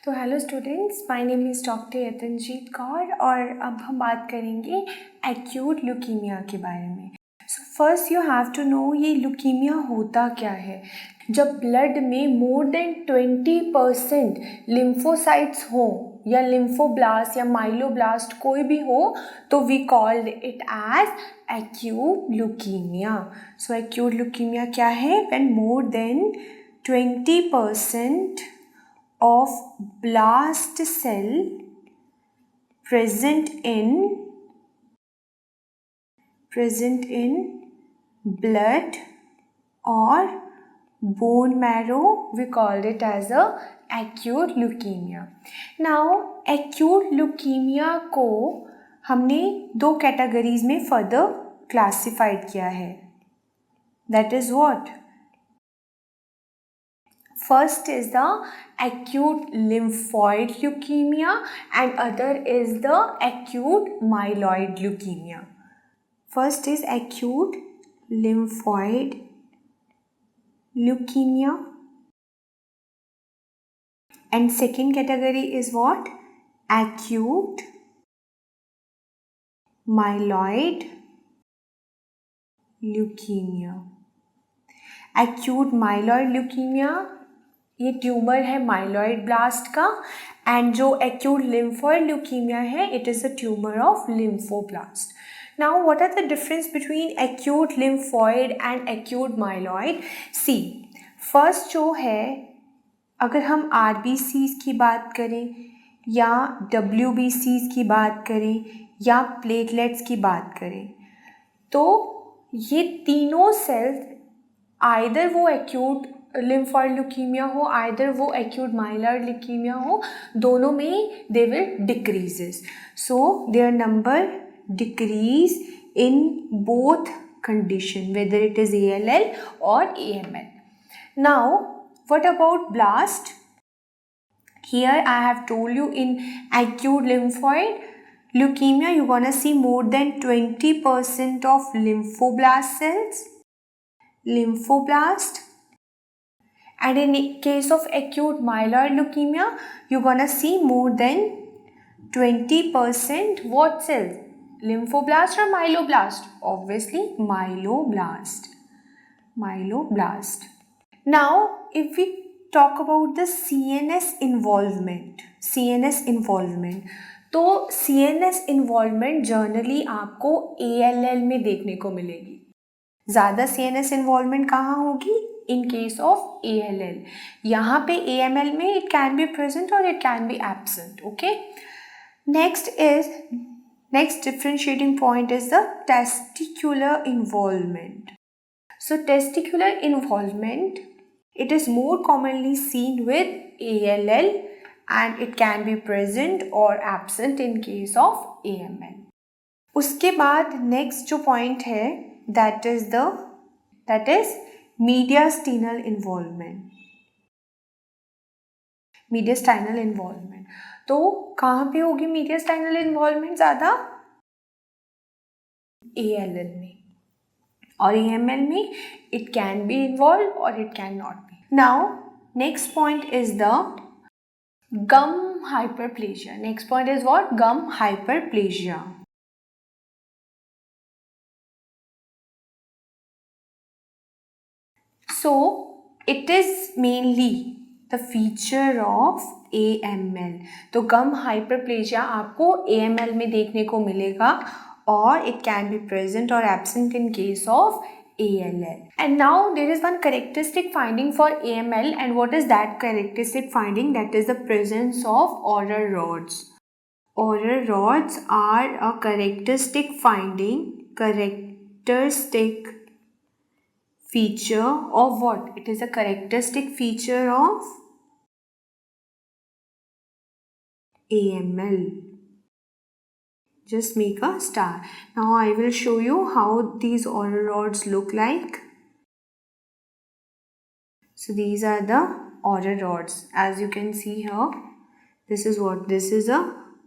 तो hello students, my name is doctor Yatanjeet Kaur और अब हम बात करेंगे एक्यूट ल्यूकीमिया के बारे में। So first you have to know ये ल्यूकीमिया होता क्या है। जब ब्लड में मोर देन 20% लिम्फोसाइट्स हो या लिम्फोब्लास्ट या माइलोब्लास्ट कोई भी हो तो we called it as acute leukaemia. So acute leukaemia क्या है? When more than 20% of blast cell present in blood or bone marrow, we called it as a acute leukemia. Now acute leukemia को हमने दो categories में further classified किया है. That is what? First is the acute lymphoid leukemia and other is the acute myeloid leukemia. First is acute lymphoid leukemia and second category is what? Acute myeloid leukemia. Acute myeloid leukemia ये tumour है myeloid blast का and जो acute lymphoid leukaemia है it is a tumour of lymphoblast. Now what are the difference between acute lymphoid and acute myeloid? See first जो है, अगर हम RBCs की बात करें या डब्ल्यूबीसीज की बात करें या प्लेटलेट्स की बात करें तो ये तीनों सेल्स आइदर वो एक्यूट लिम्फोइड ल्यूकीमिया हो आइदर वो एक्यूट माइलॉइड ल्यूकीमिया हो, दोनों में they will decreases. So their number decrease in both condition whether it is ALL or AML. Now what about blast? Here I have told you in acute lymphoid leukemia you're gonna see more than 20% of lymphoblast cells. Lymphoblast. And in case of acute myeloid leukemia, you're gonna see more than 20% what cells? Lymphoblast or myeloblast? Obviously myeloblast. Now, if we talk about the CNS involvement, तो CNS involvement generally आपको ALL में देखने को मिलेगी. ज़्यादा CNS involvement कहाँ होगी? In case of ALL. यहाँ पे AML में इट कैन बी प्रेजेंट और it can be absent. Okay, next differentiating point is the testicular involvement. So testicular involvement it is more commonly seen with ALL and it can be present or absent in case of AML. उसके बाद next जो point है that is mediastinal involvement. तो कहाँ पे होगी mediastinal involvement ज़्यादा? ALL में. और AML में it can be involved or it cannot be. Now next point is the gum hyperplasia. Next point is what? Gum hyperplasia. So it is mainly the feature of AML. तो gum hyperplasia आपको AML में देखने को मिलेगा और it can be present or absent in case of ALL. And now there is one characteristic finding for AML, and what is that characteristic finding? That is the presence of Aurer rods. Aurer rods are a characteristic feature of what? It is a characteristic feature of AML. Just make a star. Now I will show you how these Aurer rods look like. So these are the Aurer rods. As you can see here, this is what? This is a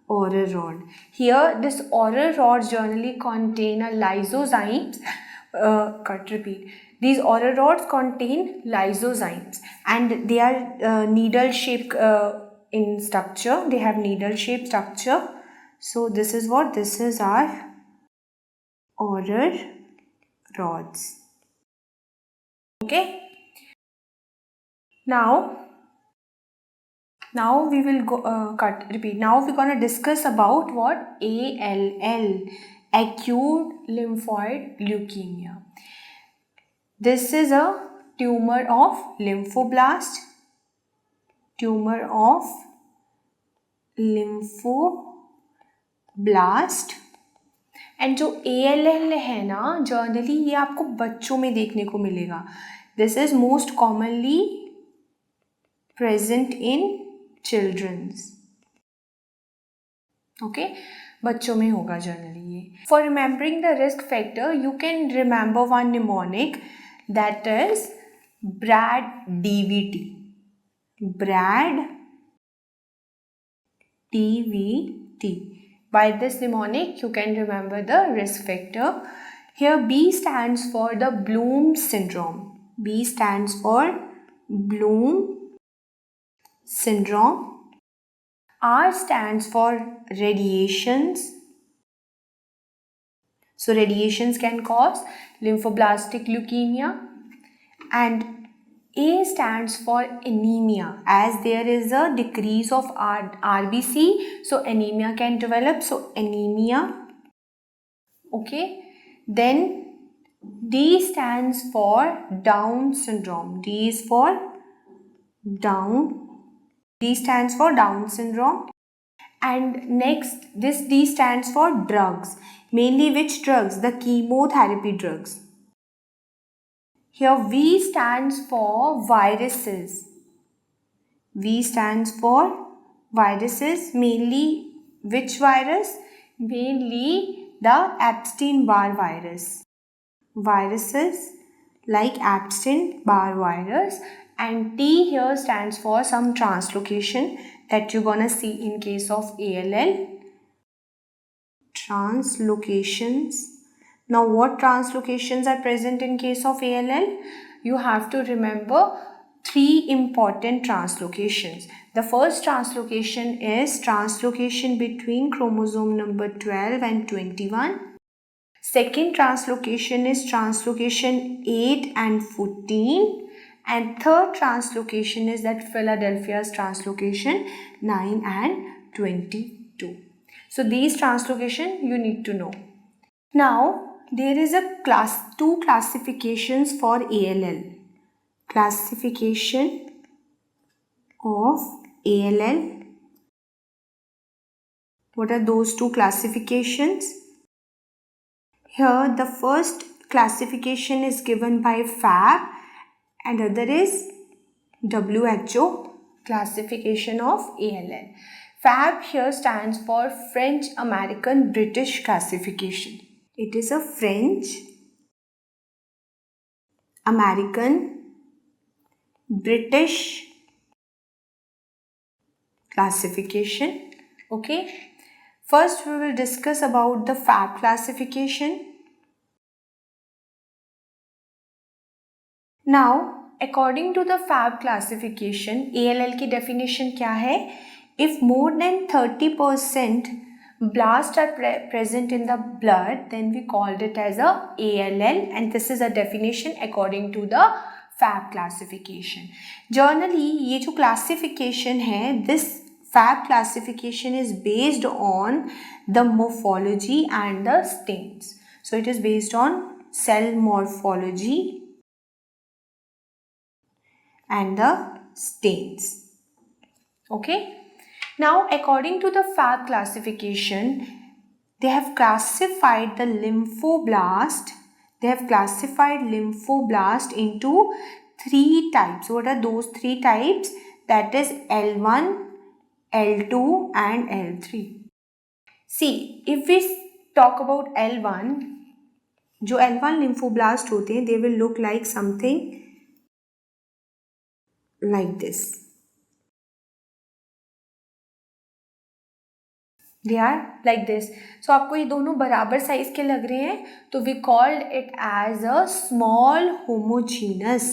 Aurer rod. Here this Aurer rods generally contain a lysozymes. These Aurer rods contain lysozymes and they are needle shaped in structure. They have needle shaped structure. So this is what? This is our Aurer rods. Okay. Now we will go repeat. Now we're gonna discuss about what? ALL, acute lymphoid leukemia. This is a tumor of lymphoblast. Tumor of lymphoblast. And जो ALL है ना, generally ये आपको बच्चों में देखने को मिलेगा. This is most commonly present in childrens. Okay, बच्चों में होगा जनरली ये. For remembering the risk factor you can remember one mnemonic, that is brad DVT. Brad DVT. By this mnemonic you can remember the risk factor. Here B stands for the Bloom syndrome. B stands for Bloom syndrome. R stands for radiations. So radiations can cause lymphoblastic leukemia. And A stands for anemia, as there is a decrease of RBC, so anemia can develop. So anemia. Okay. Then D stands for Down syndrome. D is for Down. D stands for Down syndrome. And next, this D stands for drugs. Mainly which drugs? The chemotherapy drugs. Here V stands for viruses. V stands for viruses. Mainly which virus? Mainly the Epstein-Barr virus. Viruses like Epstein-Barr virus. And T here stands for some translocation that you're gonna see in case of ALL. Translocations. Now what translocations are present in case of ALL? You have to remember 3 important translocations. The first translocation is translocation between chromosome number 12 and 21. Second translocation is translocation 8 and 14. And third translocation is that Philadelphia's translocation 9 and 22. So these translocation you need to know. Now there is a two classifications for ALL. Classification of ALL. What are those two classifications? Here the first classification is given by FAB and other is WHO classification of ALL. FAB here stands for French American British classification. It is a French American British classification. Okay. First we will discuss about the FAB classification. Now according to the FAB classification, ALL की definition क्या है? If more than 30% blasts are present in the blood, then we called it as a ALL, and this is a definition according to the FAB classification. Generally ये जो classification है, this FAB classification is based on the morphology and the stains. So it is based on cell morphology and the stains. Okay. Now according to the FAB classification, they have classified the lymphoblast. They have classified lymphoblast into 3 types. What are those 3 types? That is L1, L2 and L3. See, if we talk about L1, जो L1 lymphoblast होते हैं, they will look like something like this. They are like this. So आपको ये दोनों बराबर size के लग रहे हैं, तो we called it as a small homogeneous.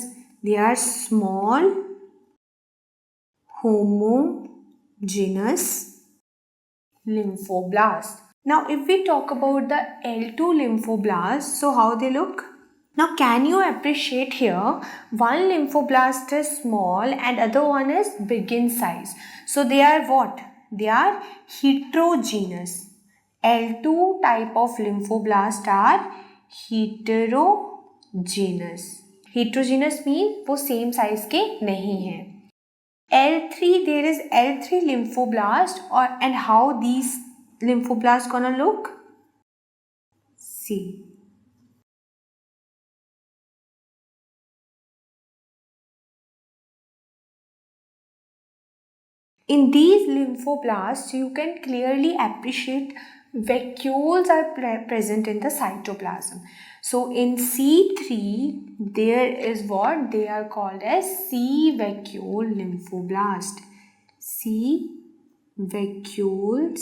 They are small homogeneous genus lymphoblast. Now if we talk about the L2 lymphoblast, so how they look? Now can you appreciate here, one lymphoblast is small and other one is big in size. So they are what? They are heterogeneous. L2 type of lymphoblast are heterogeneous. Heterogeneous means वो same size के नहीं हैं. L3, there is L3 lymphoblast, and how these lymphoblasts gonna look? See. In these lymphoblasts, you can clearly appreciate vacuoles are present in the cytoplasm. So in C3, there is what they are called as C vacuole lymphoblast. C vacuoles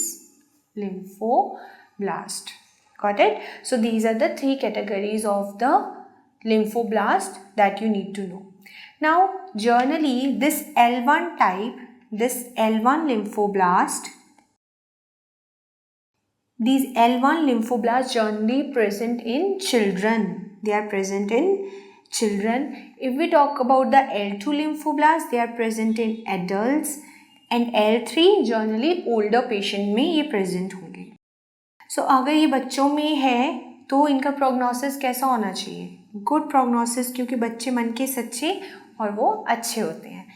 lymphoblast. Got it? So these are the three categories of the lymphoblast that you need to know. Now, generally, this L1 type, this L1 lymphoblast, these L1 lymphoblasts generally present in children. They are present in children. If we talk about the L2 lymphoblasts, they are present in adults, and L3 generally older patient में ये present होंगे. So अगर ये बच्चों में है तो इनका प्रोग्नोसिस कैसा होना चाहिए? गुड प्रोग्नोसिस, क्योंकि बच्चे मन के सच्चे और वो अच्छे होते हैं.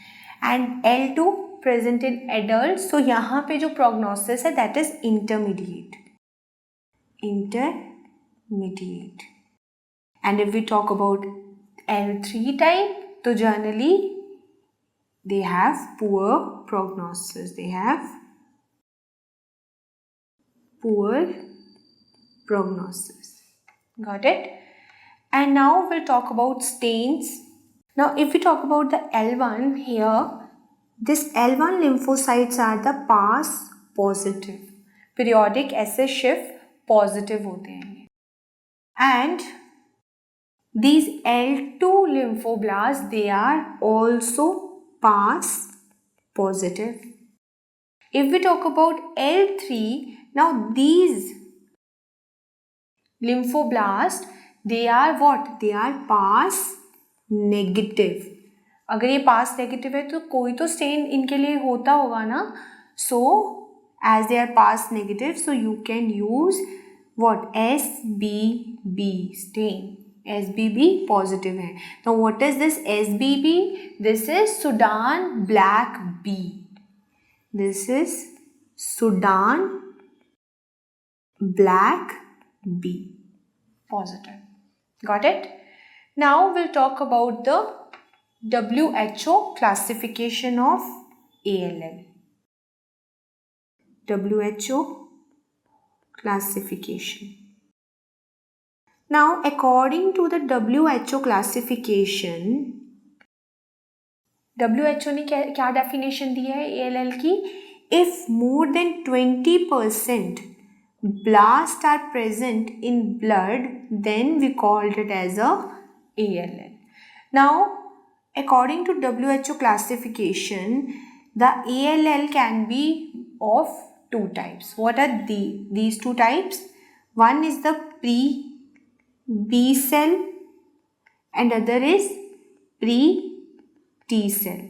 And L2 present in adult, तो यहाँ पे जो प्रोग्नोसिस है that is intermediate. And if we talk about L3 type, तो generally they have poor prognosis. They have poor prognosis. Got it? And now we'll talk about stains. Now if we talk about the L1 here, this L1 lymphocytes are the pass positive. Periodic assay shift positive होते हैं. And these L2 lymphoblasts, they are also pass positive. If we talk about L3, now these lymphoblasts, they are what? They are pass negative. अगर ये pass negative है तो कोई तो stain इनके लिए होता होगा ना. So as they are pass negative, so you can use what? SBB stain. SBB positive है. Now what is this SBB? This is Sudan black B. This is Sudan black B. Positive. Got it? Now we'll talk about the WHO classification of ALL. WHO classification. Now, according to the WHO classification, WHO ने क्या definition दी है ALL की? If more than 20% blasts are present in blood, then we called it as a ALL. Now, according to WHO classification, the ALL can be of two types. What are these two types? One is the pre-B cell and other is pre-T cell.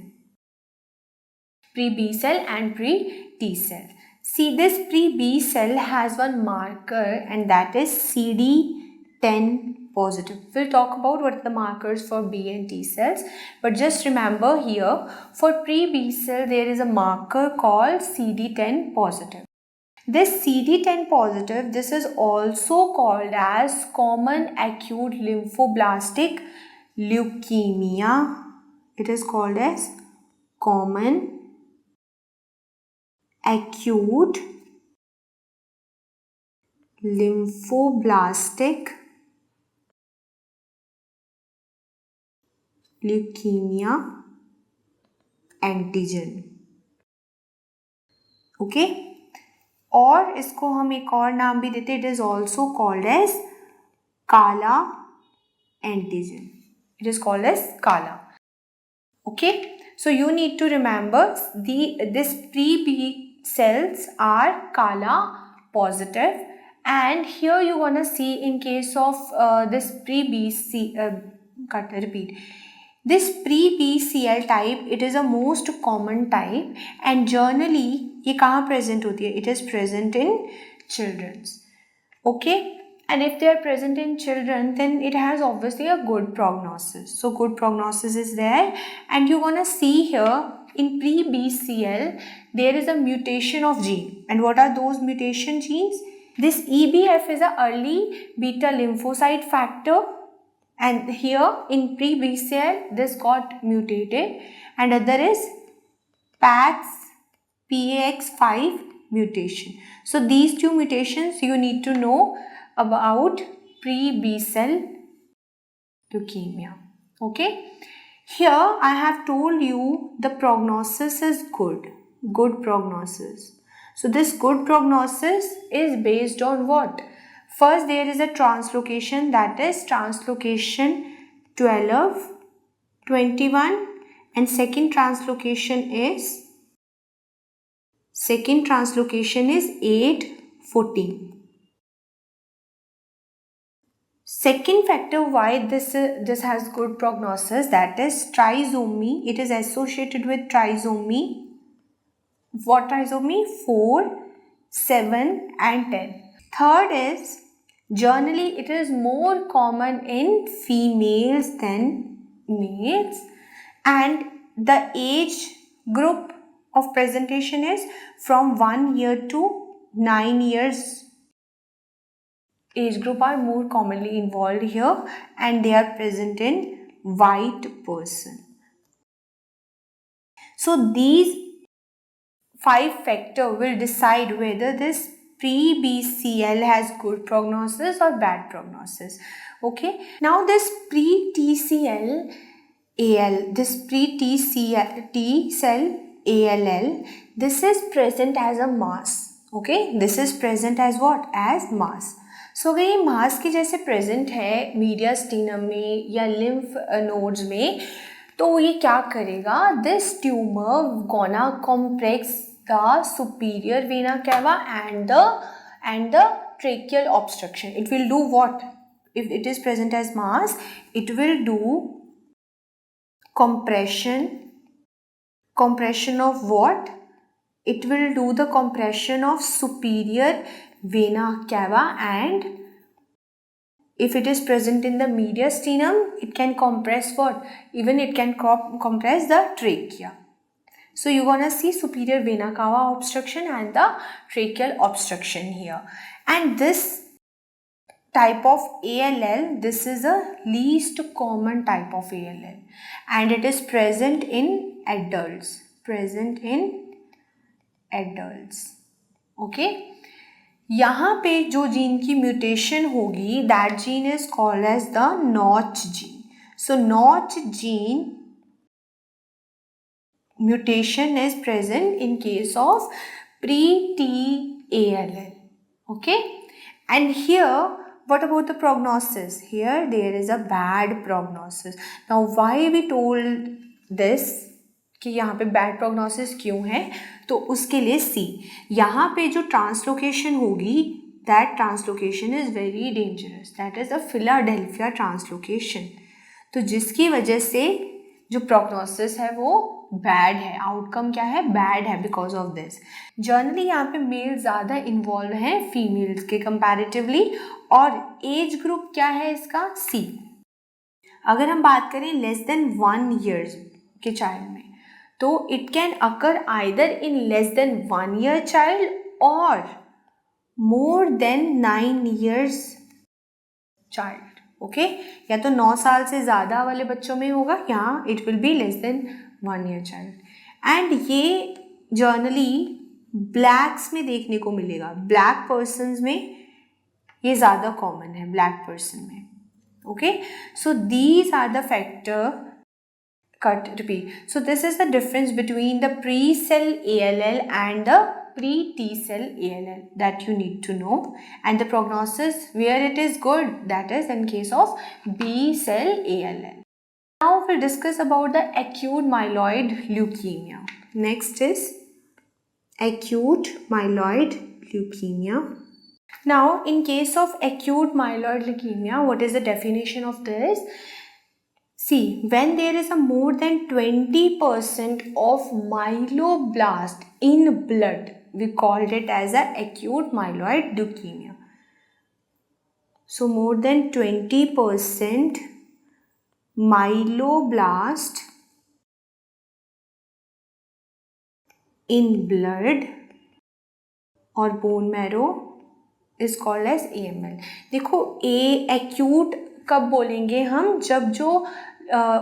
Pre-B cell and pre-T cell. See, this pre-B cell has one marker and that is CD10 positive. We'll talk about what are the markers for B and T cells, but just remember here, for pre-B cell there is a marker called CD10 positive. This CD10 positive, this is also called as common acute lymphoblastic leukemia. It is called as common acute lymphoblastic leukemia antigen. Okay? और इसको हम एक और नाम भी देते हैं. It is also called as काला antigen. It is called as काला. Okay? So you need to remember this pre-B cells are Kala positive, and here you wanna see in case of this repeat. This pre-BCL type, it is a most common type, and generally ये कहाँ present होती है? It is present in children's. Okay, and if they are present in children, then it has obviously a good prognosis. So good prognosis is there, and you're gonna see here in pre-BCL there is a mutation of gene. And what are those mutation genes? This EBF is a early beta lymphocyte factor, and here in pre-BCL this got mutated, and other is PAX5 mutation. So these two mutations you need to know about pre-B cell leukemia. Okay, here I have told you the prognosis is good prognosis. So this good prognosis is based on what? First, there is a translocation, that is translocation 12, 21, and second translocation is 8, 14. Second factor why this has good prognosis, that is trisomy. It is associated with trisomy. What trisomy? 4, 7 and 10. Third is generally it is more common in females than males, and the age group of presentation is from 1 year to 9 years. Age group are more commonly involved here, and they are present in white person. So these 5 factors will decide whether this pre-BCL has good prognosis or bad prognosis. Okay, now this pre-TCL AL, this pre-T cell ALL, this is present as a mass. Okay, this is present as what? As mass. सो अगर ये मास के जैसे present है mediastinum में या lymph nodes में, तो ये क्या करेगा? This tumour gonna compress the superior vena cava and the tracheal obstruction. It will do what? If it is present as mass, it will do compression of what? It will do the compression of superior vena cava, and if it is present in the mediastinum, it can compress what? Even it can compress the trachea. So you're gonna see superior vena cava obstruction and the tracheal obstruction here. And this type of ALL, this is a least common type of ALL, and it is present in adults. Okay, यहाँ पे जो gene की mutation होगी, that gene is called as the notch gene. So notch gene mutation is present in case of pre-TALL. Okay, and here what about the prognosis? Here there is a bad prognosis. Now why we told this कि यहाँ पे bad prognosis क्यों है? तो उसके लिए सी, यहाँ पे जो ट्रांसलोकेशन होगी, that translocation is very dangerous, that is a Philadelphia translocation. तो जिसकी वजह से जो प्रोग्नोसिस है वो बैड है, आउटकम क्या है? बैड है बिकॉज ऑफ दिस. जनरली यहाँ पे मेल ज़्यादा इन्वॉल्व हैं फीमेल्स के कंपैरेटिवली, और एज ग्रुप क्या है इसका? सी. अगर हम बात करें लेस देन 1 ईयर्स के चाइल्ड में, तो it can occur either in less than 1 year child और more than 9 years child. Okay, या तो 9 साल से ज़्यादा वाले बच्चों में होगा, यहाँ it will be less than 1 year child. And ये जर्नली ब्लैक्स में देखने को मिलेगा, ब्लैक पर्सन्स में ये ज़्यादा कॉमन है, ब्लैक पर्सन में. Okay, so these are the factor. Repeat. So this is the difference between the pre-cell ALL and the pre-T-cell ALL that you need to know. And the prognosis where it is good, that is in case of B-cell ALL. Now we'll discuss about the acute myeloid leukemia. Next is acute myeloid leukemia. Now, in case of acute myeloid leukemia, what is the definition of this? See, when there is a more than 20% of myeloblast in blood, we called it as a acute myeloid leukemia. So, more than 20% myeloblast in blood or bone marrow is called as AML. देखो acute कब बोलेंगे हम, जब जो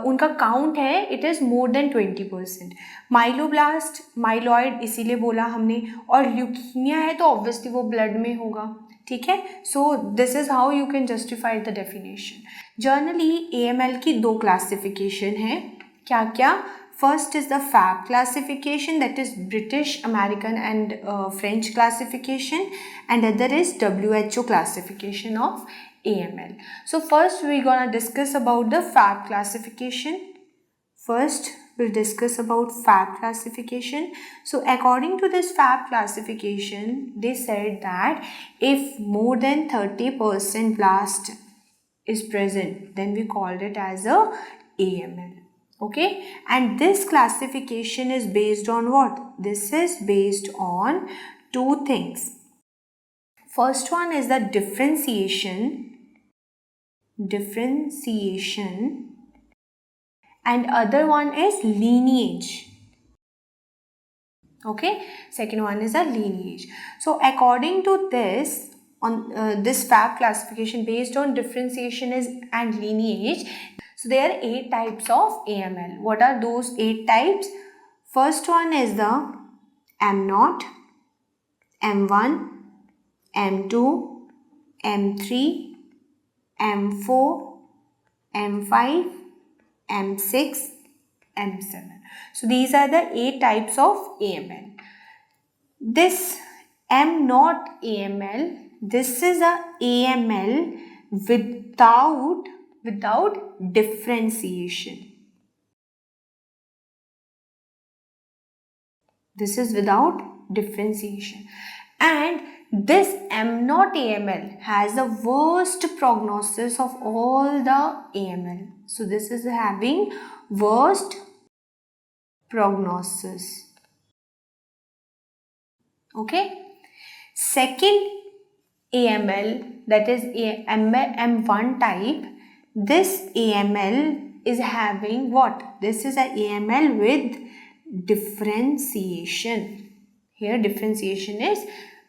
उनका count है it is more than 20%. Myeloblast myeloid इसीलिए बोला हमने, और ल्यूकीमिया है तो ऑब्वियसली वो ब्लड में होगा. ठीक है, so this is how you can justify the definition. Generally AML की 2 क्लासिफिकेशन है. क्या क्या? First is the FAB classification, that is British, American and French classification, and other is WHO classification of AML. So first we're gonna discuss about the FAB classification. First we'll discuss about FAB classification. So according to this FAB classification, they said that if more than 30% blast is present, then we called it as a AML. Okay, and this classification is based on what? This is based on 2 things. First one is the differentiation, and other one is lineage. Okay, second one is a lineage. So according to this, on this FAB classification based on differentiation and lineage, so there are 8 types of AML. What are those 8 types? First one is the M0, M1, M2, M3, M4, M5, M6, M7. So these are the 8 types of AML. This M0 AML, this is a AML without differentiation. This is without differentiation. And this M0 AML has the worst prognosis of all the AML. So this is having worst prognosis. Okay. Second AML, that is M1 type. This AML is having what? This is a AML with differentiation. Here differentiation is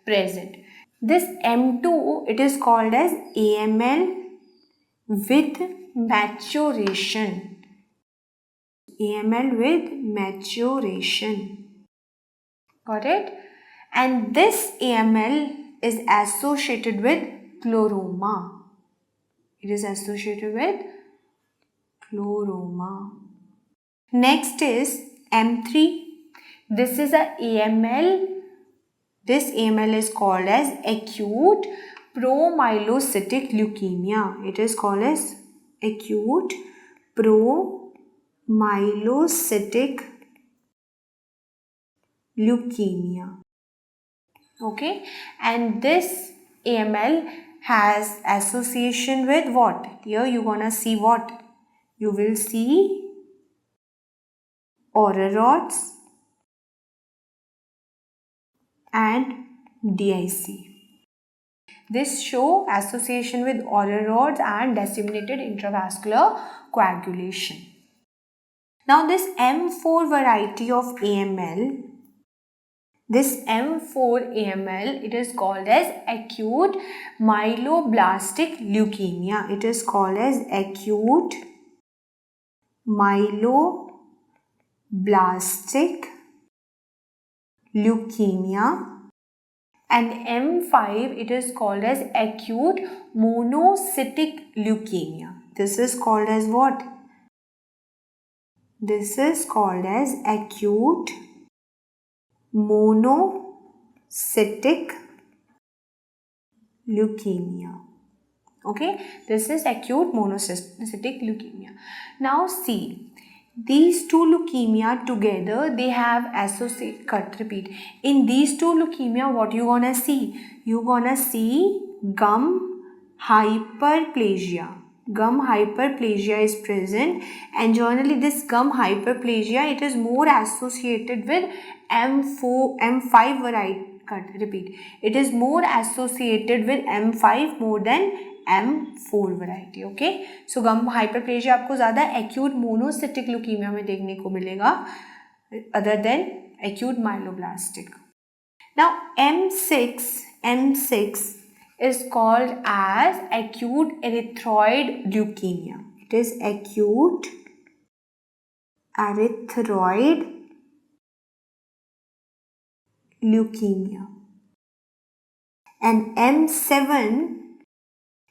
present. This M2, it is called as AML with maturation. AML with maturation. Got it? And this AML is associated with chloroma. It is associated with chloroma. Next is M3. This is a AML. This AML is called as acute promyelocytic leukemia. It is called as acute promyelocytic leukemia. Okay, and this AML has association with what? Here you gonna see what? You will see Aurer rods and DIC. This show association with Aurer rods and disseminated intravascular coagulation. Now this M4 variety of AML, this M4 AML, it is called as acute myeloblastic leukemia. It is called as acute myeloblastic leukemia. And M5, it is called as acute monocytic leukemia. This is called as what? This is called as acute monocytic leukemia. Okay, this is acute monocytic leukemia. Now see, these two leukemia together, they have repeat. In these two leukemia, what you gonna see? You gonna see gum hyperplasia. Gum hyperplasia is present, and generally this gum hyperplasia, it is more associated with M5 variety. Repeat. It is more associated with M5 more than M4 variety. Okay, so gum hyperplasia आपको ज़्यादा acute monocytic leukaemia में देखने को मिलेगा other than acute myeloblastic. Now M6 is called as acute erythroid leukemia. It is acute erythroid leukemia. And M7,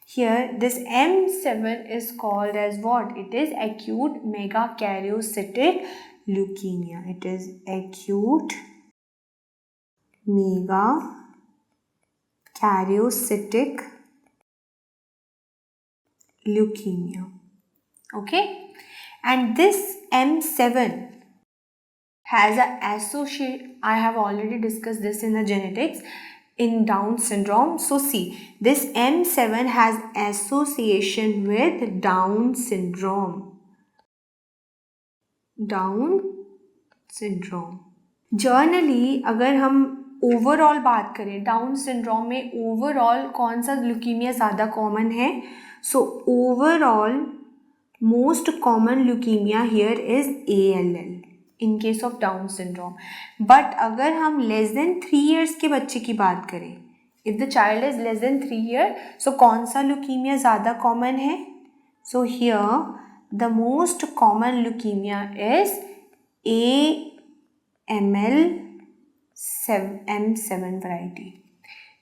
here this M7 is called as what? It is acute megakaryocytic leukemia. It is acute megakaryocytic leukemia. Okay, and this M7 has a associate. I have already discussed this in the genetics in Down syndrome. So see, this M7 has association with Down syndrome. Down syndrome. Generally, अगर हम overall बात करें down syndrome में overall कौन सा leukaemia ज़्यादा common है? So overall most common leukaemia here is ALL in case of Down syndrome. But अगर हम less than 3 years के बच्चे की बात करें, if the child is less than 3 years, so कौन सा leukemia ज़्यादा common है? So here the most common leukemia is AML M7 variety.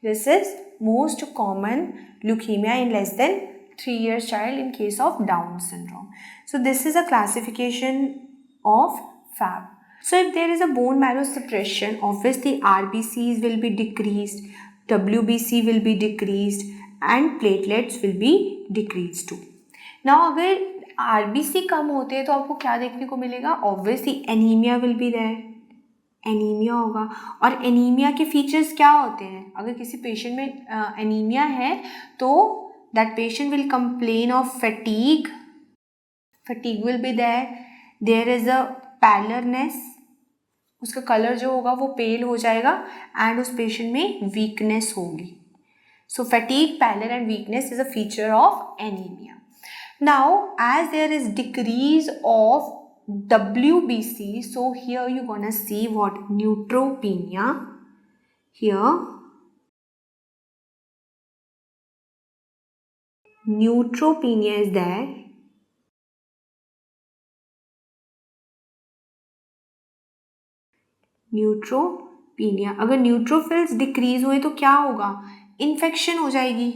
This is most common leukemia in less than 3 years child in case of Down syndrome. So this is a classification of FAB. So if there is a bone marrow suppression, obviously RBCs will be decreased, WBC will be decreased, and platelets will be decreased too. Now अगर RBC कम होते हैं तो आपको क्या देखने को मिलेगा? Obviously anemia will be there. Anaemia होगा. और एनीमिया के फीचर्स क्या होते हैं? अगर किसी पेशेंट में एनीमिया है तो that patient will complain of fatigue will be there is a pallorness, उसका कलर जो होगा वो पेल हो जाएगा एंड उस पेशेंट में वीकनेस होगी. So fatigue, pallor and weakness is a feature of anaemia. Now as there is decrease of WBC, so here you're gonna see what? Neutropenia. Here neutropenia is there. Neutropenia. अगर neutrophils decrease हुए तो क्या होगा? Infection हो जाएगी.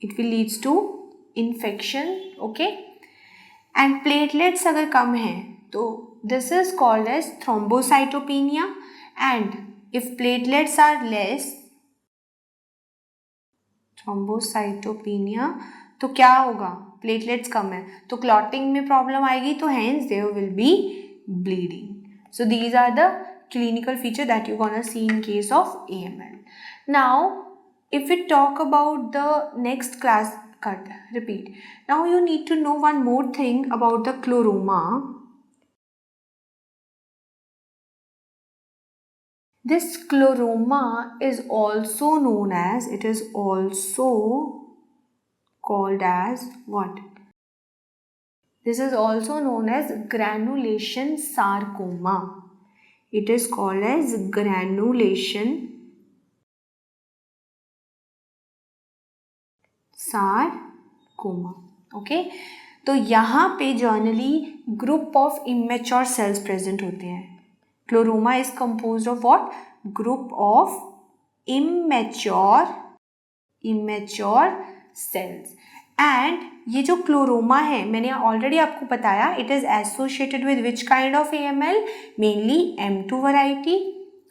It will leads to infection. Okay, and platelets अगर कम हैं तो this is called as thrombocytopenia. And if platelets are less, thrombocytopenia, तो क्या होगा? प्लेटलेट्स कम है तो क्लॉटिंग में प्रॉब्लम आएगी, तो hence there will be bleeding. So these are the clinical features that you're gonna see in case of AML. Now, if we talk about the next class, repeat. Now you need to know one more thing about the chloroma. This chloroma is also known as, it is also called as what? This is also known as granulation sarcoma. It is called as granulation sarcoma. Okay, तो यहाँ पे generally group of immature cells present होते हैं. Chloroma is composed of what? Group of immature cells. And ये जो chloroma है, मैंने already आपको बताया, it is associated with which kind of AML? Mainly M2 variety.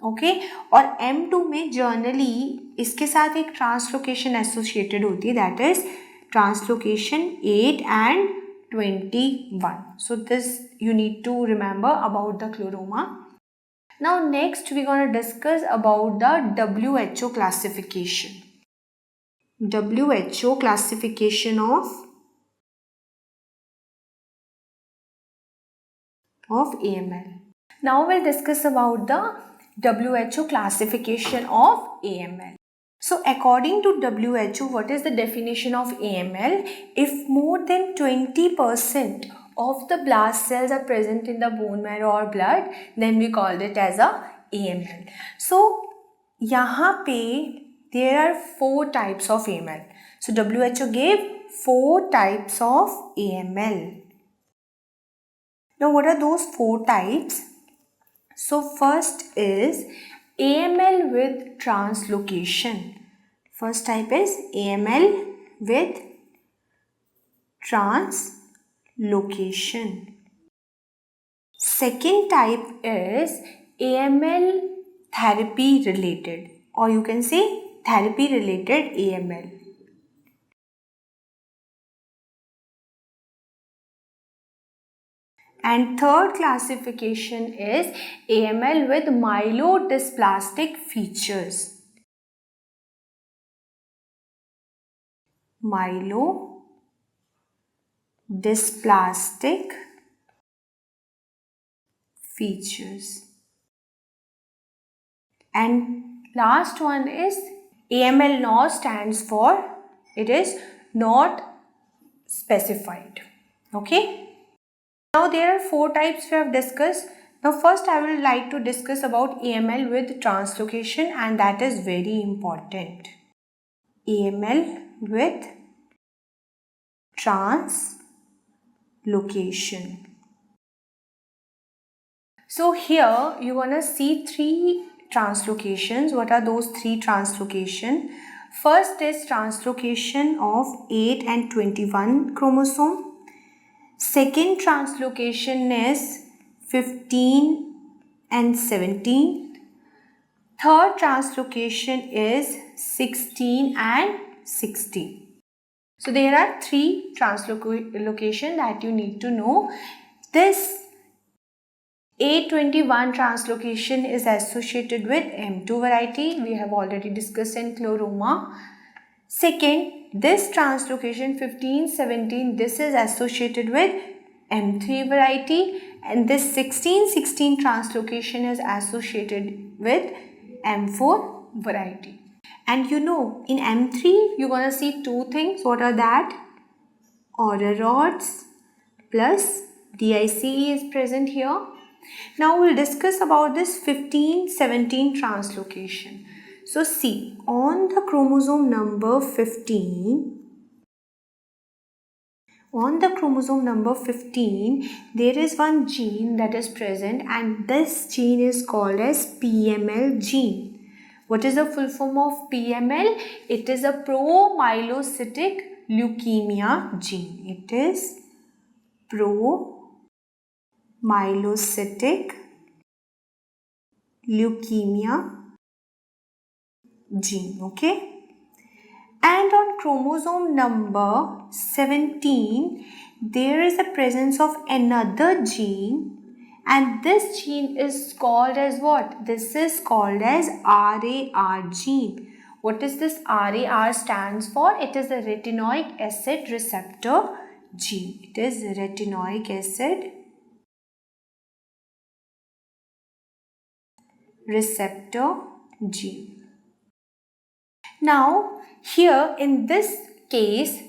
Okay और M2 में जर्नली इसके साथ एक ट्रांसलोकेशन एसोसिएटेड होती है, that is translocation 8 and 21. So this you need to remember about the chloroma. Now next we're going to discuss about the WHO classification. WHO classification of AML. Now we'll discuss about the WHO classification of AML. So according to WHO, what is the definition of AML? If more than 20% of the blast cells are present in the bone marrow or blood, then we call it as a AML. So यहाँ पे there are 4 types of AML. So WHO gave 4 types of AML. Now what are those 4 types? So first is AML with translocation. First type is AML with translocation. Second type is AML therapy related, or you can say therapy related AML. And third classification is AML with myelodysplastic features. Myelodysplastic features. And last one is AML NOS stands for it is not specified. Okay. Now there are 4 types we have discussed. Now first I would like to discuss about AML with translocation, and that is very important. AML with translocation. So here you want to see 3 translocations. What are those 3 translocations? First is translocation of 8 and 21 chromosome. Second translocation is 15 and 17. Third translocation is 16 and 16. So there are 3 translocation that you need to know. This 821 translocation is associated with M2 variety. We have already discussed in chloroma. Second, this translocation 15-17, this is associated with M3 variety, and this 16-16 translocation is associated with M4 variety. And you know, in M3 you're gonna see 2 things. What are that? Aurer rods plus DICE is present here. Now we'll discuss about this 15-17 translocation. So see, on the chromosome number 15, there is one gene that is present, and this gene is called as PML gene. What is the full form of PML? It is a promyelocytic leukemia gene. It is promyelocytic leukemia gene. Okay. And on chromosome number 17, there is a presence of another gene, and this gene is called as what? This is called as RAR gene. What is this RAR stands for? It is a retinoic acid receptor gene. It is retinoic acid receptor gene. Now, here in this case,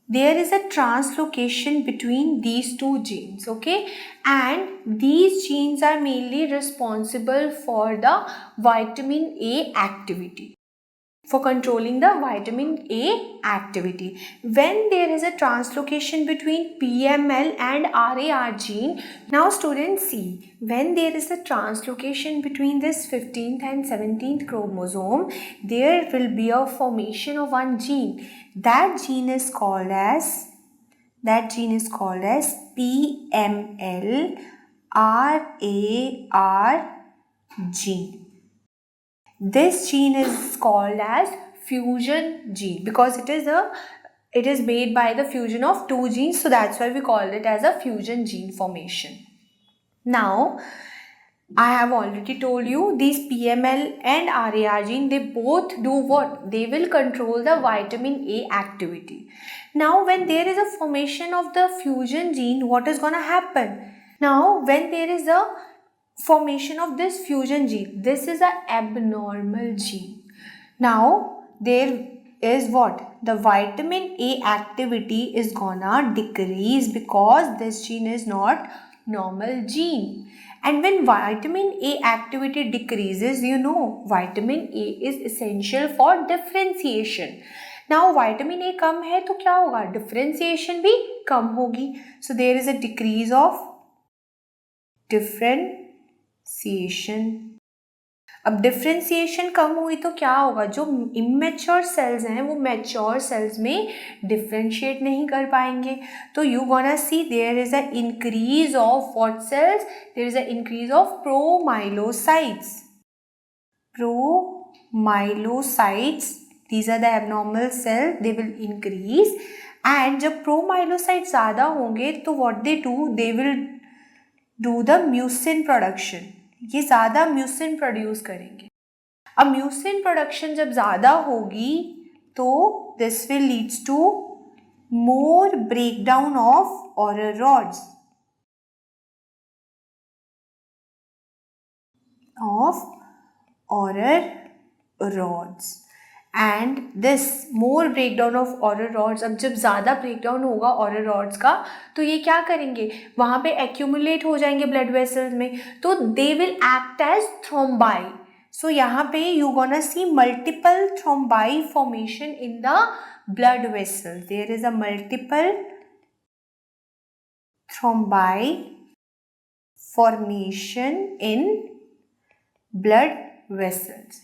there is a translocation between these 2 genes, okay? And these genes are mainly responsible for the vitamin A activity, for controlling the vitamin A activity. When there is a translocation between PML and RAR gene, now students see, when there is a translocation between this 15th and 17th chromosome, there will be a formation of one gene. That gene is called as PML RAR gene. This gene is called as fusion gene because it is made by the fusion of two genes, so that's why we call it as a fusion gene formation. Now, I have already told you these PML and RAR gene, they both do what? They will control the vitamin A activity. Now, when there is a formation of the fusion gene, what is going to happen? Now, when there is a formation of this fusion gene, this is an abnormal gene. Now, there is what? The vitamin A activity is gonna decrease because this gene is not normal gene. And when vitamin A activity decreases, you know, vitamin A is essential for differentiation. Now, vitamin A कम है तो क्या होगा? Differentiation भी कम होगी. So, there is a decrease of differentiation. अब differentiation कम हुई तो क्या होगा? जो इमेच्योर सेल्स हैं वो मैच्योर सेल्स में डिफ्रेंशिएट नहीं कर पाएंगे. तो you gonna see there is a increase of what cells? There is a increase of promyelocytes. Promyelocytes, these are the abnormal cells, they will increase. and जब प्रोमाइलोसाइट्स ज़्यादा होंगे तो what they do, they will do the mucin production. ये ज़्यादा mucin produce करेंगे. अब mucin production जब ज़्यादा होगी तो this will leads to more breakdown of Auer rods. And this more breakdown of Auer rods. अब जब ज़्यादा ब्रेकडाउन होगा ऑरर रॉड्स का तो ये क्या करेंगे? वहाँ पे एक्यूमुलेट हो जाएंगे ब्लड वेसल्स में, तो they will act as thrombi. So यहाँ पे you gonna see multiple thrombi formation in the blood vessels. There is a multiple thrombi formation in blood vessels.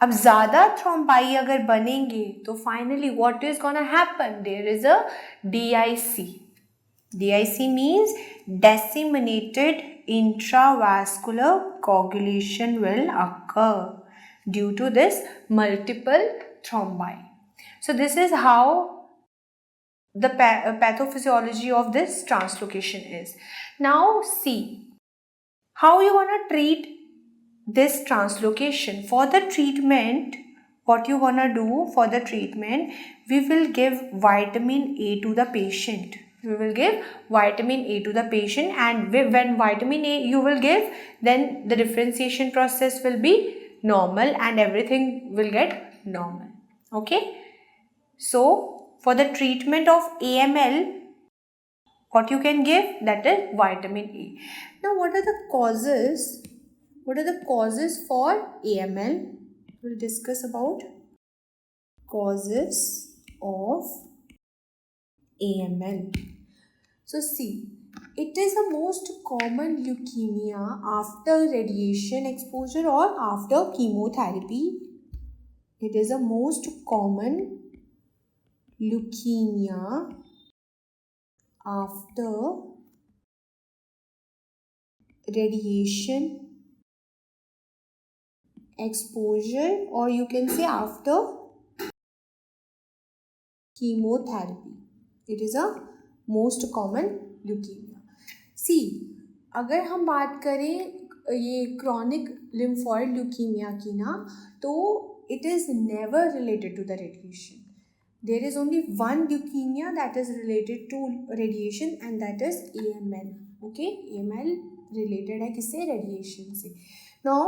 अब ज़्यादा थ्रोम्बाई अगर बनेंगे तो finally what is gonna happen? There is a DIC. DIC means disseminated intravascular coagulation will occur due to this multiple thrombi. So this is how the pathophysiology of this translocation is. Now see how you want to treat this translocation. For the treatment, what you want to do for the treatment, we will give vitamin A to the patient. We will give vitamin A to the patient, and when vitamin A you will give, then the differentiation process will be normal and everything will get normal. Okay, so for the treatment of AML, what you can give, that is vitamin A. Now what are the causes? What are the causes for AML? We'll discuss about causes of AML. So see, it is the most common leukemia after radiation exposure or after chemotherapy. It is the most common leukemia after radiation exposure, or you can say after chemotherapy. It is a most common leukemia. See, अगर हम बात करें ये chronic lymphoid leukemia की ना, तो it is never related to the radiation. There is only one leukemia that is related to radiation, and that is AML. Okay, AML related है किससे? Radiation से. Now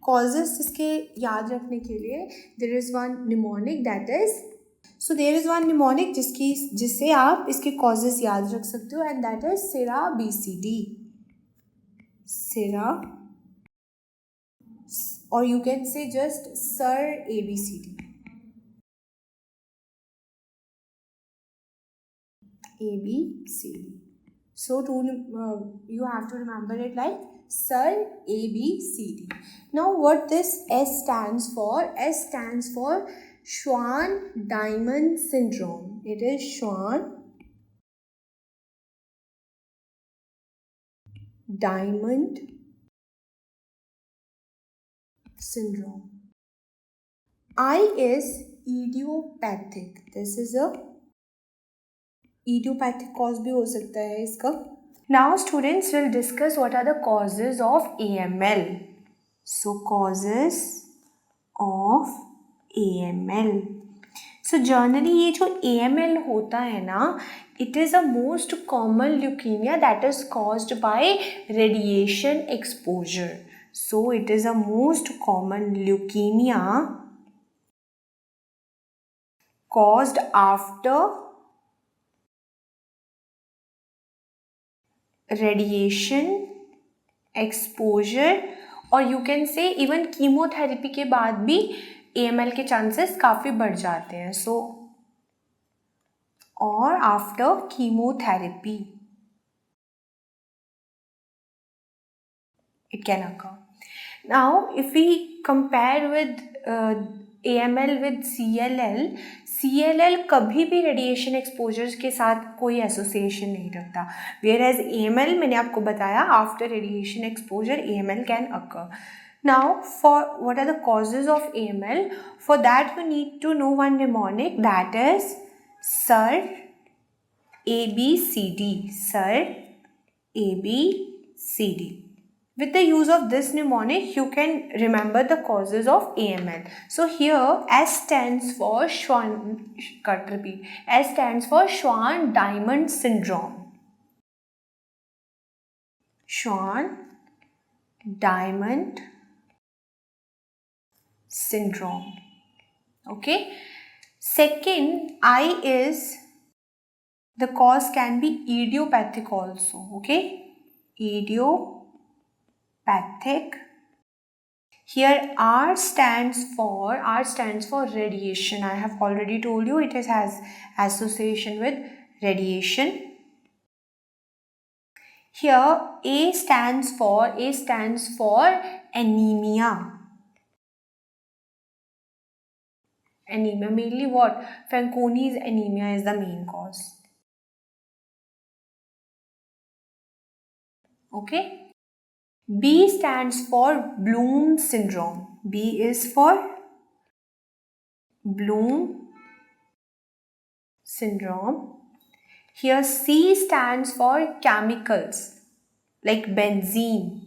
causes इसके याद रखने के लिए there is one mnemonic, that is, so there is one mnemonic जिससे आप इसके causes याद रख सकते हो, and that is SIRA BCD. SIRA, or you can say just SIR ABCD. ABCD. So you have to remember it like SIR ABCD. Now what this S stands for? S stands for Schwann-Diamond syndrome. It is Schwann-Diamond syndrome. I is idiopathic. This is a idiopathic cause भी हो सकता है इसका. Now students will discuss what are the causes of AML. So causes of AML. So generally ये जो AML होता है ना, it is a most common leukemia that is caused by radiation exposure. So it is a most common leukemia caused after radiation exposure, और you can say even chemotherapy के बाद भी AML के चांसेस काफ़ी बढ़ जाते हैं. सो और after chemotherapy it can occur. Now, if we compare with AML with CLL कभी भी रेडिएशन एक्सपोजर्स के साथ कोई एसोसिएशन नहीं रखता. Whereas AML मैंने आपको बताया after radiation exposure AML can occur. Now, for what are the causes of AML? For that we need to know one mnemonic, that is SIR ABCD. SIR ABCD. With the use of this mnemonic, you can remember the causes of AML. So here S stands for S stands for Schwann-Diamond syndrome. Schwann-Diamond syndrome. Okay. Second, I is, the cause can be idiopathic also. Okay. Idiopathic. Here R stands for radiation. I have already told you it has association with radiation. Here A stands for anemia. Anemia, mainly what? Fanconi's anemia is the main cause. Okay. B stands for Bloom syndrome. B is for Bloom syndrome. Here C stands for chemicals like benzene.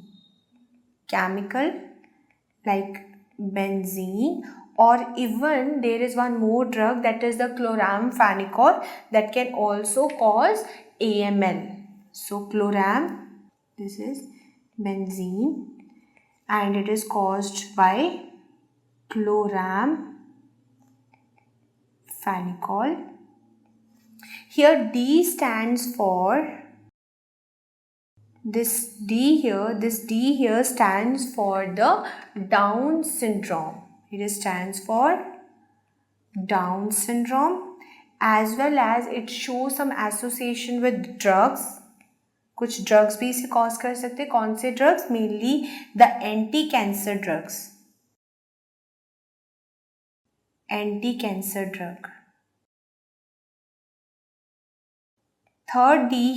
Chemical like benzene, or even there is one more drug, that is the chloramphenicol, that can also cause AML. So this is benzene and it is caused by chloramphenicol. Here D stands for, this D here stands for the Down syndrome. It stands for Down syndrome, as well as it shows some association with drugs. कुछ drugs भी इसे cause कर सकते हैं. कौन से drugs? Mainly the anti cancer drugs. Anti cancer drug. Third D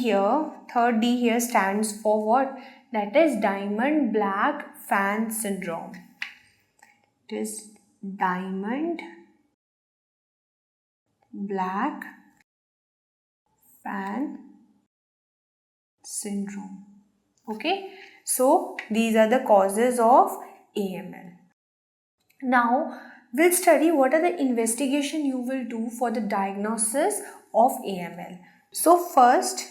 here stands for what? That is Diamond-Blackfan syndrome. It is Diamond-Blackfan syndrome. Okay, so these are the causes of AML. Now we'll study what are the investigation you will do for the diagnosis of AML. So first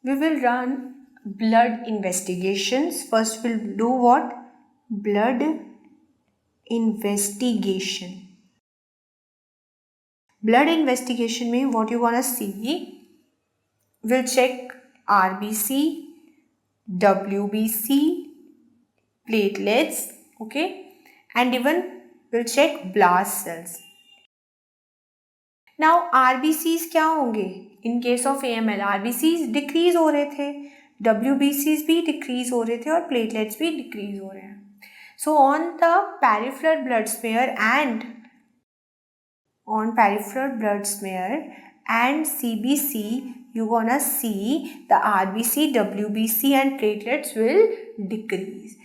we will run blood investigations. First we'll do what? Blood investigation. Blood investigation means what you wanna see? We'll check RBC, WBC, platelets, okay, and even we'll check blast cells. Now RBCs क्या होंगे? In case of AML, RBCs decrease हो रहे थे, WBCs भी decrease हो रहे थे और platelets भी decrease हो रहे हैं. So on the peripheral blood smear and CBC, you're gonna see the RBC, WBC and platelets will decrease.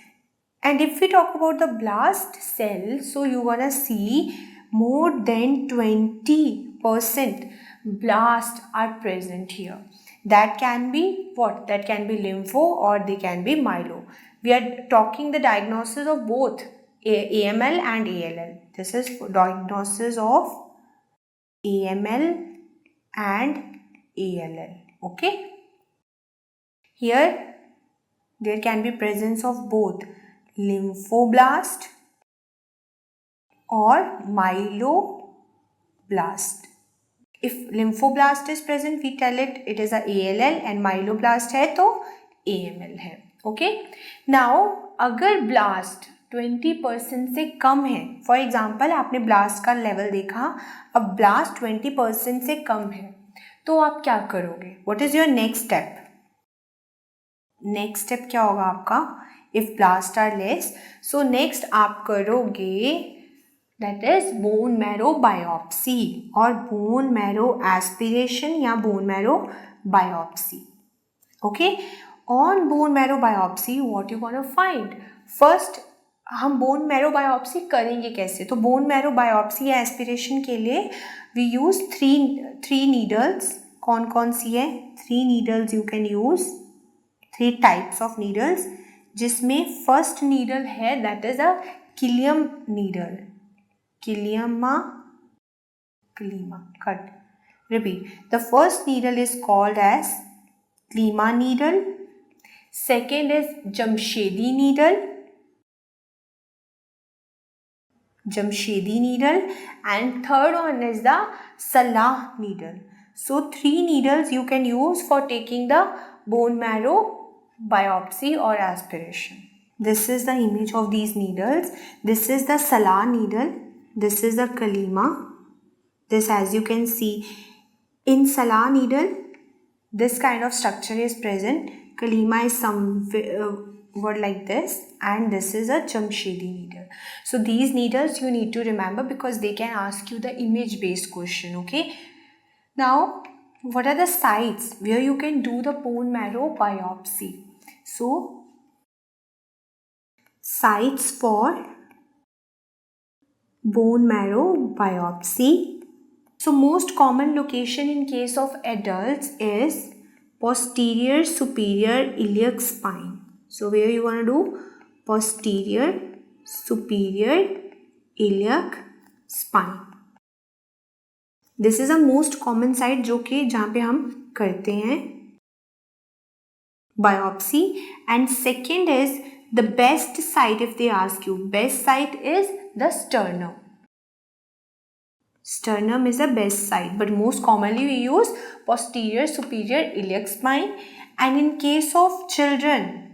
And if we talk about the blast cell, so you're gonna see more than 20% blast are present here. That can be what? That can be lympho or they can be myelo. We are talking the diagnosis of both AML and ALL. This is diagnosis of AML and ALL. Okay. Here there can be presence of both lymphoblast or myeloblast. If lymphoblast is present, we tell it is a ALL and myeloblast है तो AML है. Okay. Now अगर blast 20% से कम है, for example आपने blast का level देखा, अब ब्लास्ट 20% से कम है, तो आप क्या करोगे? What is your next step? Next step क्या होगा आपका? If blast are less, so next आप करोगे that is bone marrow biopsy और बोन मैरो एस्पिरेशन या bone marrow biopsy. Okay, on bone marrow biopsy what you want to find? First हम bone marrow biopsy करेंगे कैसे? तो bone marrow biopsy या aspiration के लिए वी यूज थ्री नीडल्स. कौन कौन सी है? 3 needles you can use, 3 types of needles, जिसमें फर्स्ट नीडल है that is a Klima needle. Klima cut. Repeat. The first needle is called as Klima needle. Second is Jamshedi needle. Jamshedi needle, and third one is the Salah needle. So 3 needles you can use for taking the bone marrow biopsy or aspiration. This is the image of these needles. This is the Salah needle. This is the Kalima. This, as you can see, in Salah needle, this kind of structure is present. Kalima is some word like this, and this is a Jamshedi needle. So these needles you need to remember because they can ask you the image based question. Okay, now what are the sites where you can do the bone marrow biopsy? So sites for bone marrow biopsy. So most common location in case of adults is posterior superior iliac spine. So where you want to do? Posterior superior iliac spine. This is a most common site जो कि जहाँ पे हम करते हैं biopsy. And second is the best site. If they ask you, best site is the sternum. Sternum is the best site, but most commonly we use posterior superior iliac spine. And in case of children,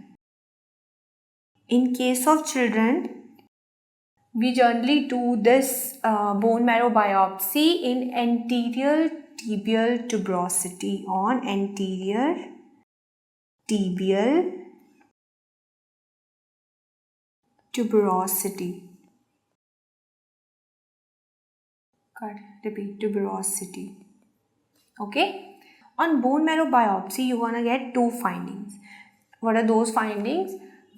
we generally do this bone marrow biopsy in anterior tibial tuberosity, on anterior tibial tuberosity. Repeat, tuberosity. Okay, on bone marrow biopsy you want to get 2 findings. What are those findings?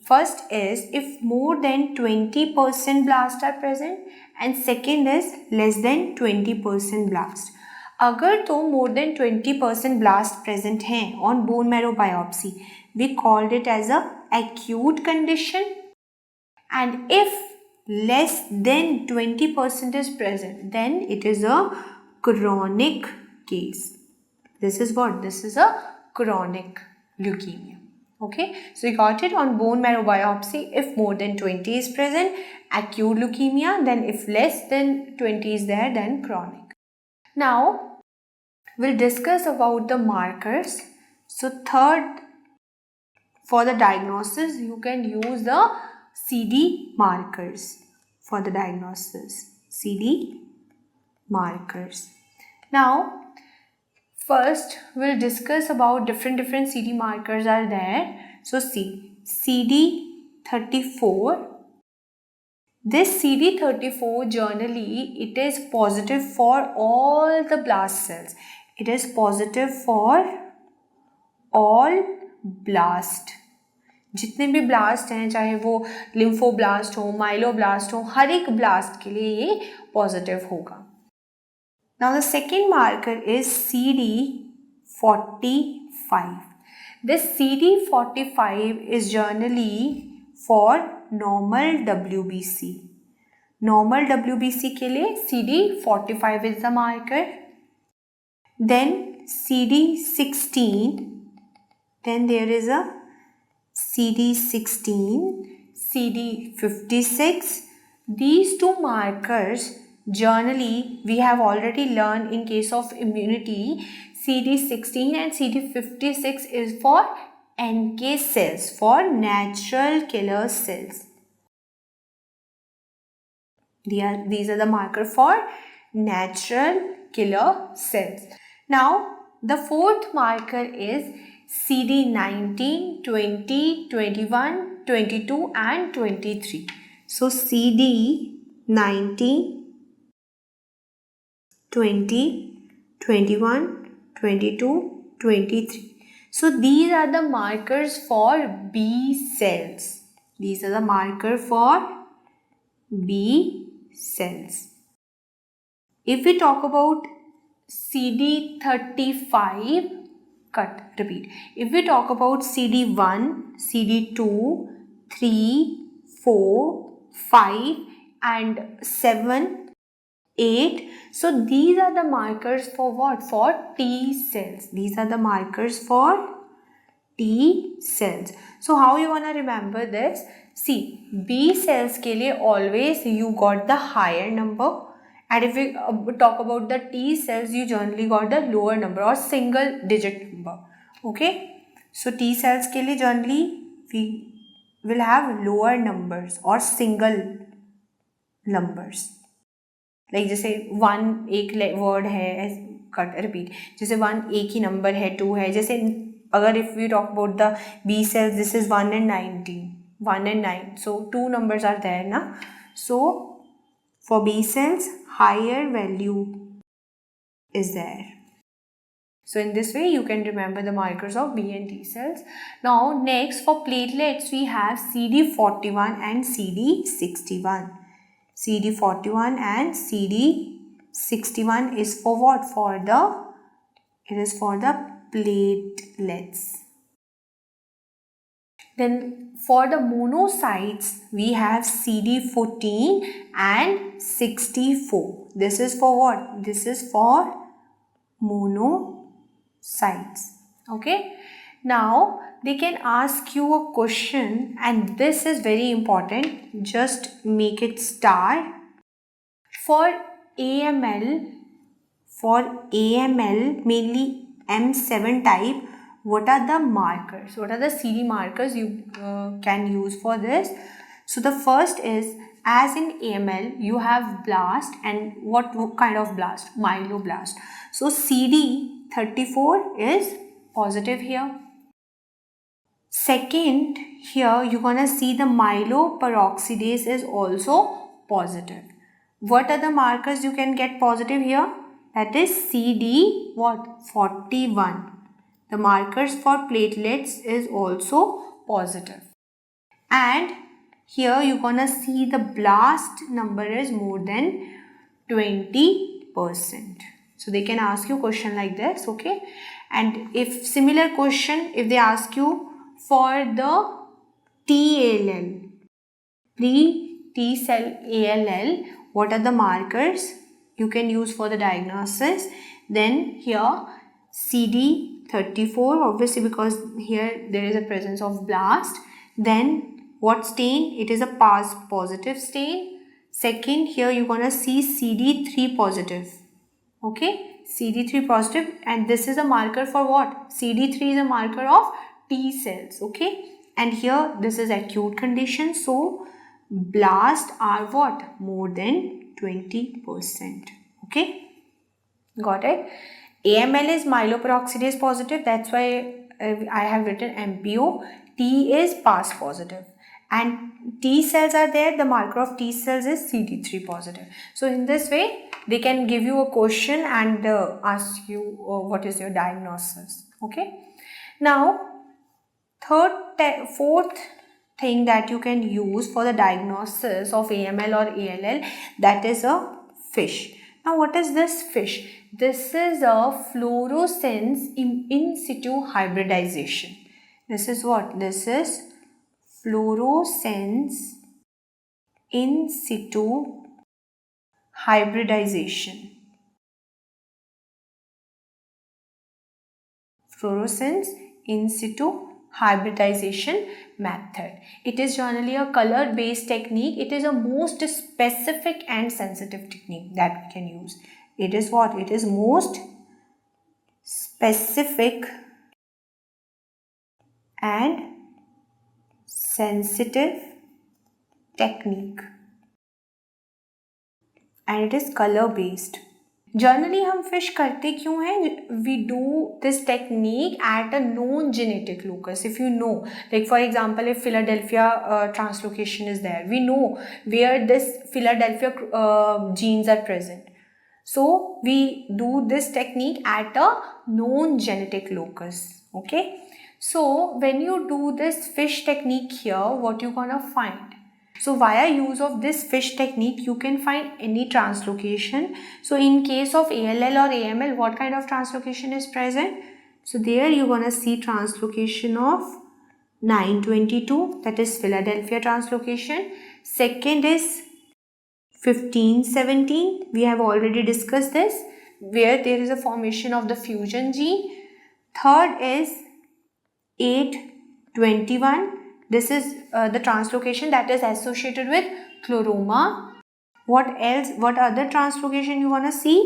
First is if more than 20% blast are present, and second is less than 20% blast. अगर तो more than 20% blast present हैं on bone marrow biopsy, we called it as a acute condition. And if less than 20% is present, then it is a chronic case. This is what? This is a chronic leukemia. Okay, so you got it on bone marrow biopsy. If more than 20 is present, acute leukemia. Then if less than 20 is there, then chronic. Now we'll discuss about the markers. So third, for the diagnosis you can use the CD markers for the diagnosis. CD markers. Now first we'll discuss about different CD markers are there. So see, CD34. This CD34 generally it is positive for all the blast cells. It is positive for all blast जितने भी blast हैं, चाहे वो lymphoblast हो, myeloblast हो, हर एक blast के लिए ये पॉजिटिव होगा. Now the second marker is CD45. This CD45 is generally for normal WBC. Normal WBC के लिए CD45 is the marker. Then CD16. Then there is a CD16, CD56. These two markers generally we have already learned in case of immunity. CD16 and CD56 is for NK cells, for natural killer cells. These are the marker for natural killer cells. Now the fourth marker is CD19, 20, 21, 22 and 23. So CD19, 20, 21, 22, 23. So these are the markers for B cells. These are the marker for B cells. If we talk about CD35, repeat. If we talk about CD1, CD2, 3, 4, 5 and 7, 8. So these are the markers for what? For T cells. These are the markers for T cells. So how you wanna remember this? See, B cells के लिए always you got the higher number, and if we talk about the T cells, you generally got the lower number or single digit number. Okay, so T cells के लिए generally we will have lower numbers or single numbers. Like जैसे 1 एक word है, cut repeat, जैसे 1 एक ही number है, 2 है. जैसे अगर if we talk about the B cells, this is 1 and 19, 1 and 9, so 2 numbers are there ना. So for B cells higher value is there. So in this way you can remember the markers of B and T cells. Now next for platelets we have CD41 and CD61. CD41 and CD61 is for what? It is for the platelets. Then for the monocytes we have CD14 and 64. This is for what? This is for monocytes. Okay. Now they can ask you a question, and this is very important. Just make it star. For AML, mainly M7 type, what are the markers? What are the CD markers you can use for this? So the first is, as in AML you have blast, and what kind of blast? Myeloblast. So CD34 is positive here. Second, here you're gonna see the myeloperoxidase is also positive. What are the markers you can get positive here? That is CD41. The markers for platelets is also positive. And here you're gonna see the blast number is more than 20%. So they can ask you a question like this, okay? And if similar question, if they ask you for the TALL, pre-T cell ALL, what are the markers you can use for the diagnosis? Then here CD34, obviously because here there is a presence of blast. Then what stain? It is a positive stain. Second, here you're gonna see CD3 positive. Okay, CD3 positive, and this is a marker for what? CD3 is a marker of T cells. Okay, and here this is acute condition, so blast are what? More than 20%. Okay, got it? AML is myeloperoxidase positive, that's why I have written MPO. T is PAS positive, and T cells are there. The marker of T cells is CD3 positive. So in this way they can give you a question and ask you what is your diagnosis. Okay, now Fourth thing that you can use for the diagnosis of AML or ALL, that is a fish. Now what is this fish? This is a fluorescence in situ hybridization. This is what? This is fluorescence in situ hybridization. Fluorescence in situ hybridization method. It is generally a color based technique. It is a most specific and sensitive technique that we can use. It is what? It is most specific and sensitive technique, and it is color based. जनरली हम FISH करते क्यों हैं? We do this technique at a known genetic locus. If you know, like for example, if Philadelphia translocation is there, we know where this Philadelphia genes are present. So we do this technique at a known genetic locus. Okay, so when you do this fish technique here, what you gonna find? So via use of this fish technique, you can find any translocation. So in case of ALL or AML, what kind of translocation is present? So there you're gonna see translocation of 922, that is Philadelphia translocation. Second is 1517, we have already discussed this, where there is a formation of the fusion gene. Third is 821. This is the translocation that is associated with chloroma. What else? What other translocation you want to see?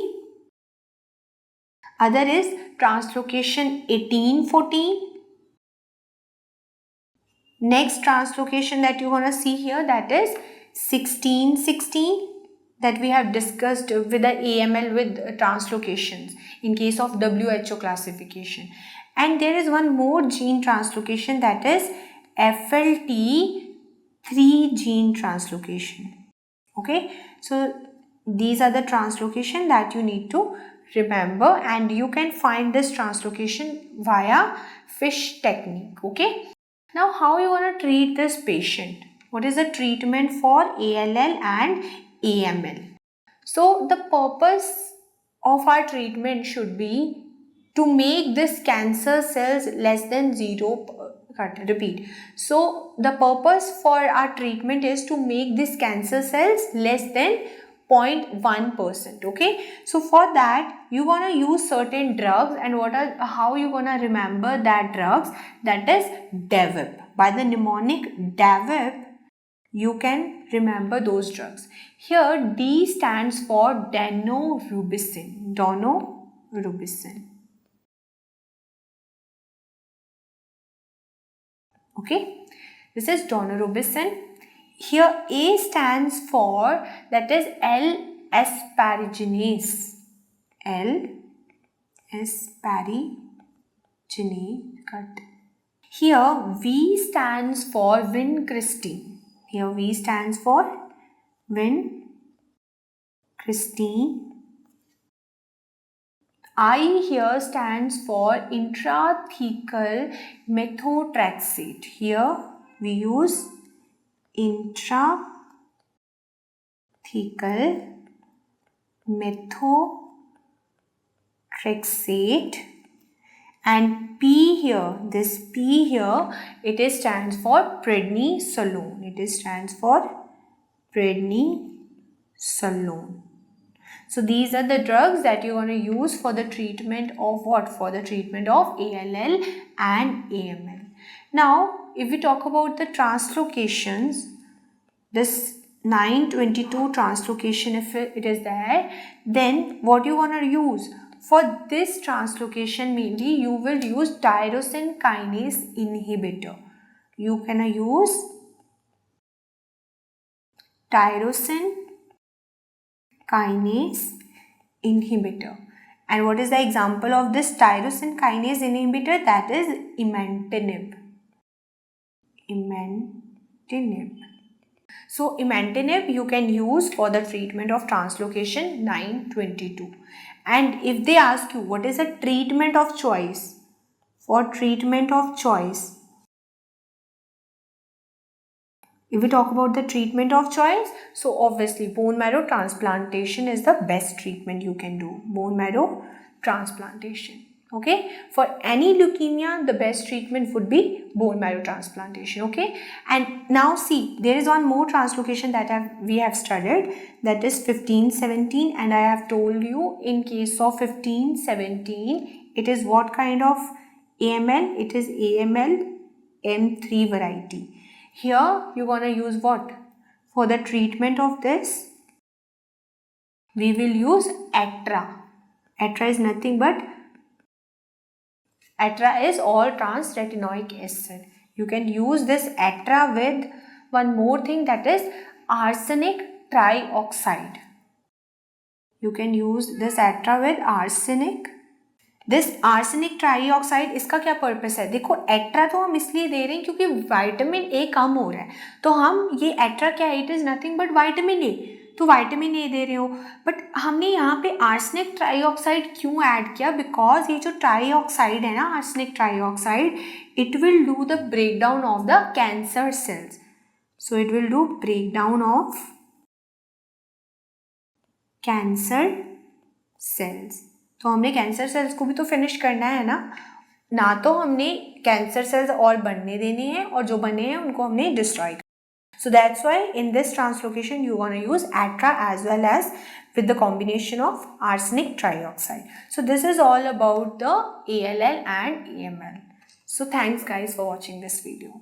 Other is translocation 1814. Next translocation that you want to see here, that is 1616, that we have discussed with the AML with translocations in case of WHO classification. And there is one more gene translocation, that is FLT3 gene translocation. Okay, so these are the translocation that you need to remember, and you can find this translocation via fish technique. Okay, now how you want to treat this patient? What is the treatment for ALL and AML? So the purpose of our treatment should be to make this cancer cells less than 0. Repeat. So the purpose for our treatment is to make these cancer cells less than 0.1%. Okay, so for that you gonna use certain drugs, and how you gonna remember that drugs? That is DAVIP. By the mnemonic DAVIP, you can remember those drugs. Here D stands for daunorubicin. Daunorubicin. Okay, this is daunorubicin. Here A stands for, that is L-asparaginase. L-asparaginase. Cut. Here V stands for vincristine. Here V stands for vincristine. I here stands for intrathecal methotrexate. Here we use intrathecal methotrexate. And P here, this P here, it is stands for prednisolone. It stands for prednisolone. So these are the drugs that you want to use for the treatment of what? For the treatment of ALL and AML. Now, if we talk about the translocations, this 922 translocation, if it is there, then what you want to use? For this translocation, mainly you will use tyrosine kinase inhibitor. You can use tyrosine kinase inhibitor. And what is the example of this tyrosine kinase inhibitor? That is imatinib. So imatinib you can use for the treatment of translocation 922. And if they ask you what is the treatment of choice? For treatment of choice, If we talk about the treatment of choice, so obviously bone marrow transplantation is the best treatment you can do. Bone marrow transplantation. Okay, for any leukemia, the best treatment would be bone marrow transplantation. Okay, and now see, there is one more translocation that we have studied, that is 1517, and I have told you in case of 1517, it is what kind of AML? It is AML M3 variety. Here you're gonna use what? For the treatment of this, we will use ATRA. ATRA is nothing but ATRA is all trans retinoic acid. You can use this ATRA with one more thing, that is arsenic trioxide. You can use this ATRA with arsenic. This arsenic trioxide, इसका क्या purpose है? देखो attire तो हम इसलिए दे रहे हैं क्योंकि विटामिन ए कम हो रहा है, तो हम ये एट्रा क्या है, it is nothing but vitamin A, तो विटामिन ए दे रहे हो। बट हमने यहाँ पे आर्सेनिक ट्राईऑक्साइड क्यों ऐड किया? बिकॉज ये जो ट्राईऑक्साइड है ना, arsenic trioxide, it will do the break down of the cancer cells. So it will do break down of cancer cells. तो हमने कैंसर सेल्स को भी तो फिनिश करना है ना तो हमने कैंसर सेल्स और बनने देने हैं, और जो बने हैं उनको हमने डिस्ट्रॉय करना। So that's why in this translocation you want to use ATRA as well as with the combination of arsenic trioxide. So this is all about the ALL and AML. So thanks guys for watching this video.